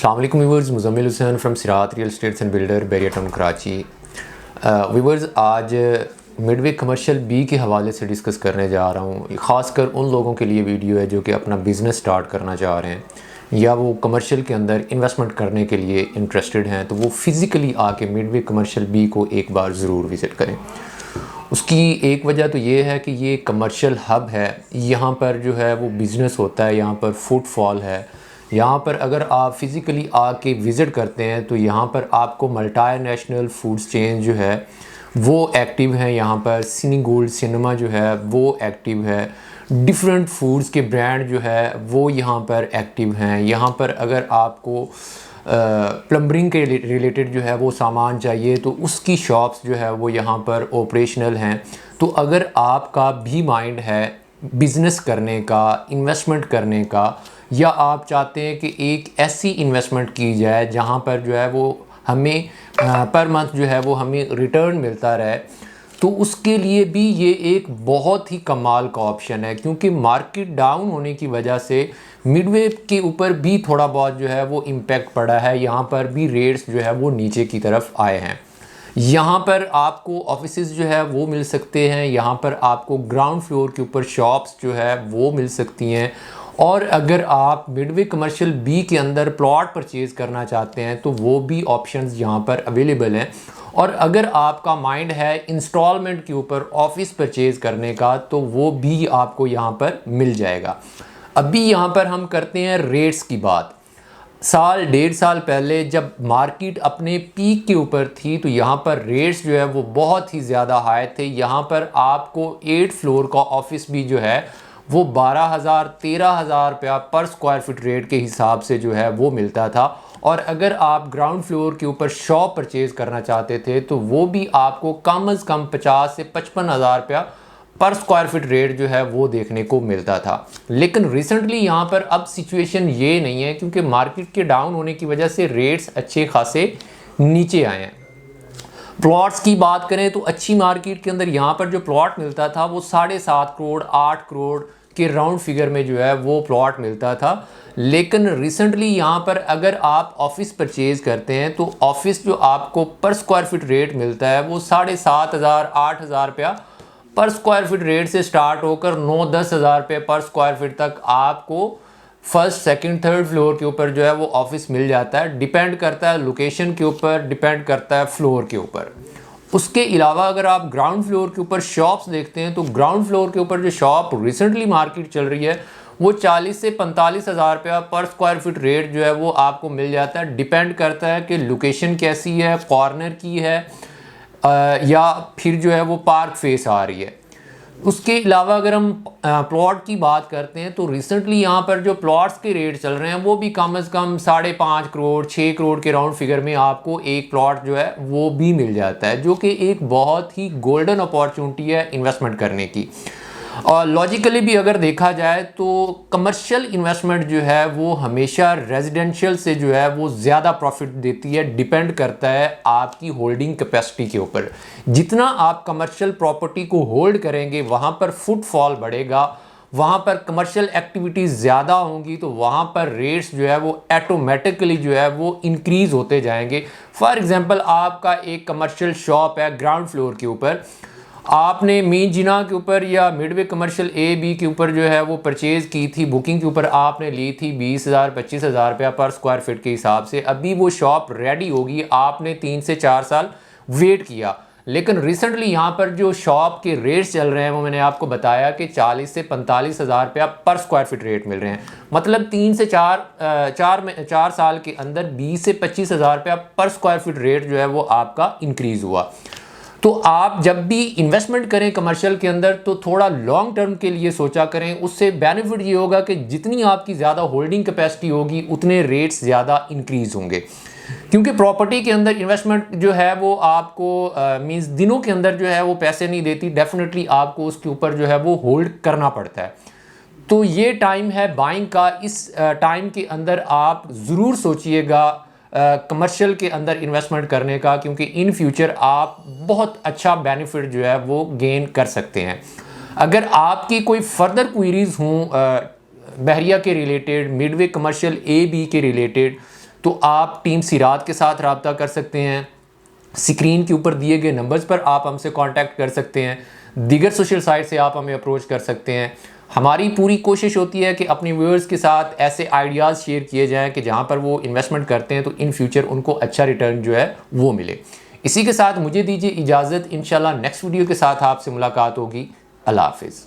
अस्सलाम वालेकुम viewers, Muzammil Hussain from Sirat real estates and builder Bahria Town Karachi. Viewers, आज मिडवे कमर्शियल बी के हवाले से डिस्कस करने जा रहा हूँ। ख़ासकर उन लोगों के लिए वीडियो है जो कि अपना बिज़नेस स्टार्ट करना चाह रहे हैं या वो कमर्शियल के अंदर इन्वेस्टमेंट करने के लिए इंटरेस्टेड हैं, तो वो फ़िज़िकली आके मिडवे कमर्शियल बी को एक बार ज़रूर विज़िट करें। उसकी एक वजह तो ये है कि ये कमर्शियल हब है, यहाँ पर जो है वो बिज़नेस होता है, यहाँ पर फुटफॉल है। यहाँ पर अगर आप फ़िज़िकली आके विज़िट करते हैं तो यहाँ पर आपको मल्टी-नेशनल फूड्स चेन जो है वो एक्टिव है। यहाँ पर सिनी गोल्ड सिनेमा जो है वो एक्टिव है। डिफरेंट फूड्स के ब्रांड जो है वो यहाँ पर एक्टिव हैं। यहाँ पर अगर आपको प्लम्बरिंग के रिलेटेड जो है वो सामान चाहिए तो उसकी शॉप्स जो है वो यहाँ पर ऑपरेशनल हैं। तो अगर आपका भी माइंड है बिज़नेस करने का, इन्वेस्टमेंट करने का, या आप चाहते हैं कि एक ऐसी इन्वेस्टमेंट की जाए जहाँ पर जो है वो हमें पर मंथ जो है वो हमें रिटर्न मिलता रहे, तो उसके लिए भी ये एक बहुत ही कमाल का ऑप्शन है। क्योंकि मार्केट डाउन होने की वजह से मिडवे के ऊपर भी थोड़ा बहुत जो है वो इम्पैक्ट पड़ा है। यहाँ पर भी रेट्स जो है वो नीचे की तरफ आए हैं। यहाँ पर आपको ऑफिसेज जो है वो मिल सकते हैं, यहाँ पर आपको ग्राउंड फ्लोर के ऊपर शॉप्स जो है वो मिल सकती हैं। और अगर आप मिडवे कमर्शियल बी के अंदर प्लॉट परचेज़ करना चाहते हैं तो वो भी ऑप्शंस यहाँ पर अवेलेबल हैं। और अगर आपका माइंड है इंस्टॉलमेंट के ऊपर ऑफिस परचेज़ करने का तो वो भी आपको यहाँ पर मिल जाएगा। अभी यहाँ पर हम करते हैं रेट्स की बात। साल डेढ़ साल पहले जब मार्केट अपने पीक के ऊपर थी तो यहाँ पर रेट्स जो है वो बहुत ही ज़्यादा हाई थे। यहाँ पर आपको 8 फ्लोर का ऑफिस भी जो है वो 12,000 13,000 रुपया पर स्क्वायर फीट रेट के हिसाब से जो है वो मिलता था। और अगर आप ग्राउंड फ्लोर के ऊपर शॉप परचेज़ करना चाहते थे तो वो भी आपको कम से कम 50 से 55,000 रुपया पर स्क्वायर फीट रेट जो है वो देखने को मिलता था। लेकिन रिसेंटली यहाँ पर अब सिचुएशन ये नहीं है, क्योंकि मार्केट के डाउन होने की वजह से रेट्स अच्छे खासे नीचे आए हैं। प्लॉट्स की बात करें तो अच्छी मार्केट के अंदर यहाँ पर जो प्लॉट मिलता था वो 7.5 करोड़ 8 करोड़ के राउंड फिगर में जो है वो प्लॉट मिलता था। लेकिन रिसेंटली यहाँ पर अगर आप ऑफिस परचेज़ करते हैं तो ऑफिस जो आपको पर स्क्वायर फीट रेट मिलता है वो 7,500 8,000 रुपया पर स्क्वायर फीट रेट से स्टार्ट होकर 9-10 हज़ार रुपये पर स्क्वायर फीट तक आपको फर्स्ट सेकंड थर्ड फ्लोर के ऊपर जो है वो ऑफिस मिल जाता है। डिपेंड करता है लोकेशन के ऊपर, डिपेंड करता है फ्लोर के ऊपर। उसके अलावा अगर आप ग्राउंड फ्लोर के ऊपर शॉप्स देखते हैं तो ग्राउंड फ्लोर के ऊपर जो शॉप रिसेंटली मार्केट चल रही है वो 40 से 45 हज़ार रुपया पर स्क्वायर फीट रेट जो है वो आपको मिल जाता है। डिपेंड करता है कि लोकेशन कैसी है, कॉर्नर की है या फिर जो है वो पार्क फेस आ रही है। उसके अलावा अगर हम प्लॉट की बात करते हैं तो रिसेंटली यहाँ पर जो प्लॉट्स के रेट चल रहे हैं वो भी कम से कम 5.5 करोड़ 6 करोड़ के राउंड फिगर में आपको एक प्लॉट जो है वो भी मिल जाता है, जो कि एक बहुत ही गोल्डन अपॉर्चुनिटी है इन्वेस्टमेंट करने की। और लॉजिकली भी अगर देखा जाए तो कमर्शियल इन्वेस्टमेंट जो है वो हमेशा रेजिडेंशियल से जो है वो ज़्यादा प्रॉफिट देती है। डिपेंड करता है आपकी होल्डिंग कैपेसिटी के ऊपर। जितना आप कमर्शियल प्रॉपर्टी को होल्ड करेंगे वहाँ पर फुटफॉल बढ़ेगा, वहाँ पर कमर्शियल एक्टिविटीज़ ज़्यादा होंगी तो वहाँ पर रेट्स जो है वो ऑटोमेटिकली जो है वो इंक्रीज़ होते जाएंगे। फॉर एग्ज़ाम्पल, आपका एक कमर्शियल शॉप है ग्राउंड फ्लोर के ऊपर, आपने मीन जिना के ऊपर या मिडवे कमर्शियल ए बी के ऊपर जो है वो परचेज़ की थी, बुकिंग के ऊपर आपने ली थी 20,000 25,000 रुपया पर स्क्वायर फीट के हिसाब से। अभी वो शॉप रेडी होगी, आपने 3 से 4 साल वेट किया। लेकिन रिसेंटली यहाँ पर जो शॉप के रेट्स चल रहे हैं वो मैंने आपको बताया कि 40 से 45 हज़ार रुपया पर स्क्वायर फीट रेट मिल रहे हैं। मतलब 3 से 4 साल के अंदर 20 से 25 हज़ार रुपया पर स्क्वायर फीट रेट जो है वो आपका इंक्रीज़ हुआ। तो आप जब भी इन्वेस्टमेंट करें कमर्शियल के अंदर तो थोड़ा लॉन्ग टर्म के लिए सोचा करें। उससे बेनिफिट ये होगा कि जितनी आपकी ज़्यादा होल्डिंग कैपेसिटी होगी उतने रेट्स ज़्यादा इंक्रीज़ होंगे। क्योंकि प्रॉपर्टी के अंदर इन्वेस्टमेंट जो है वो आपको मींस दिनों के अंदर जो है वो पैसे नहीं देती, डेफिनेटली आपको उसके ऊपर जो है वो होल्ड करना पड़ता है। तो ये टाइम है बाइंग का। इस टाइम के अंदर आप ज़रूर सोचिएगा कमर्शियल के अंदर इन्वेस्टमेंट करने का, क्योंकि इन फ्यूचर आप बहुत अच्छा बेनिफिट जो है वो गेन कर सकते हैं। अगर आपकी कोई फर्दर क्वेरीज हों बहरिया के related, Midway Commercial A B के रिलेटेड, तो आप टीम सिरात के साथ रब्ता कर सकते हैं। स्क्रीन के ऊपर दिए गए नंबर्स पर आप हमसे कांटेक्ट कर सकते हैं। दीगर सोशल साइट से आप हमें अप्रोच कर सकते हैं। हमारी पूरी कोशिश होती है कि अपने व्यूअर्स के साथ ऐसे आइडियाज़ शेयर किए जाएं कि जहां पर वो इन्वेस्टमेंट करते हैं तो इन फ्यूचर उनको अच्छा रिटर्न जो है वो मिले। इसी के साथ मुझे दीजिए इजाज़त। इंशाल्लाह नेक्स्ट वीडियो के साथ आपसे मुलाकात होगी। अल्लाह हाफिज़।